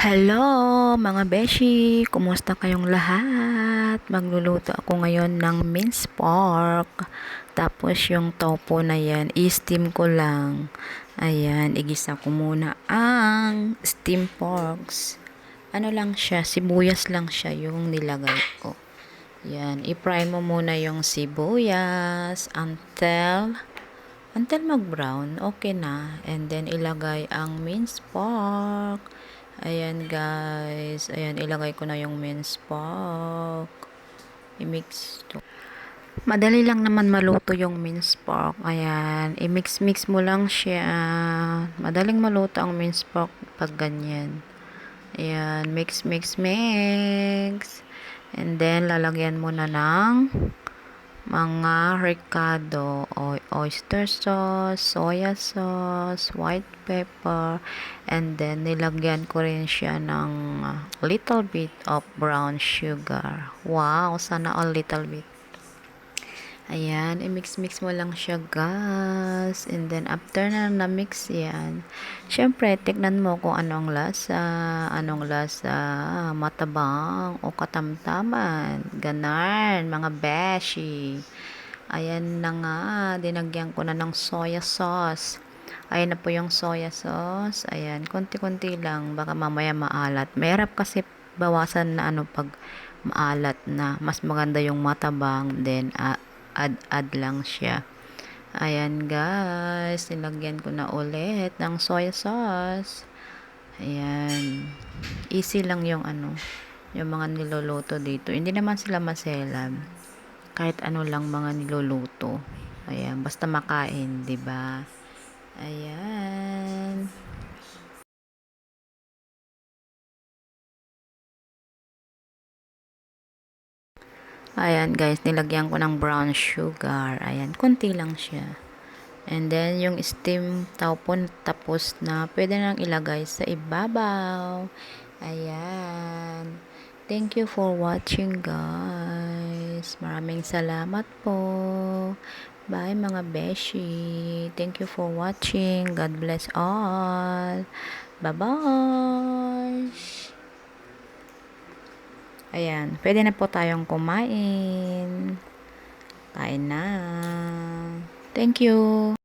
Hello mga beshi! Kumusta kayong lahat? Magluluto ako ngayon ng minced pork. Tapos yung tofu na yan, i-steam ko lang. Ayan, igisa ko muna ang steam porks. Ano lang siya, sibuyas lang siya yung nilagay ko. Yan, i-fry mo muna yung sibuyas until mag-brown, okay na. And then, ilagay ang minced pork. Ayan, guys. Ayan, ilagay ko na yung minced pork. I-mix to. Madali lang naman maluto yung minced pork. Ayan, i-mix-mix mo lang siya. Madaling maluto ang minced pork pag ganyan. Ayan, mix, mix, mix. And then, lalagyan mo na ng mga ricado o oyster sauce, soya sauce, white pepper, and then nilagyan ko rin siya ng little bit of brown sugar. Wow, sana all little bit. Ayan, i-mix-mix mo lang siya, guys. And then, after na mix yan, syempre, tignan mo kung anong lasa, matabang o katamtaman. Ganon, mga beshi. Ayan na nga, dinagyan ko na ng soya sauce. Ayan na po yung soya sauce. Ayan, konti-konti lang, baka mamaya maalat. Mahirap kasi bawasan na pag maalat na. Mas maganda yung matabang, then add lang siya. Ayan, guys, nilagyan ko na ulit ng soya sauce. Ayan, easy lang yung yung mga niluluto dito. Hindi naman sila maselan, kahit ano lang mga niluluto. Ayan, basta makain, 'di ba? Ayan. Ayan, guys, nilagyan ko ng brown sugar. Ayan, konti lang siya. And then, yung steam taupon tapos na, pwede nang ilagay sa ibabaw. Ayan. Thank you for watching, guys. Maraming salamat po. Bye, mga beshi. Thank you for watching. God bless all. Bye-bye. Ayan. Pwede na po tayong kumain. Kain na. Thank you.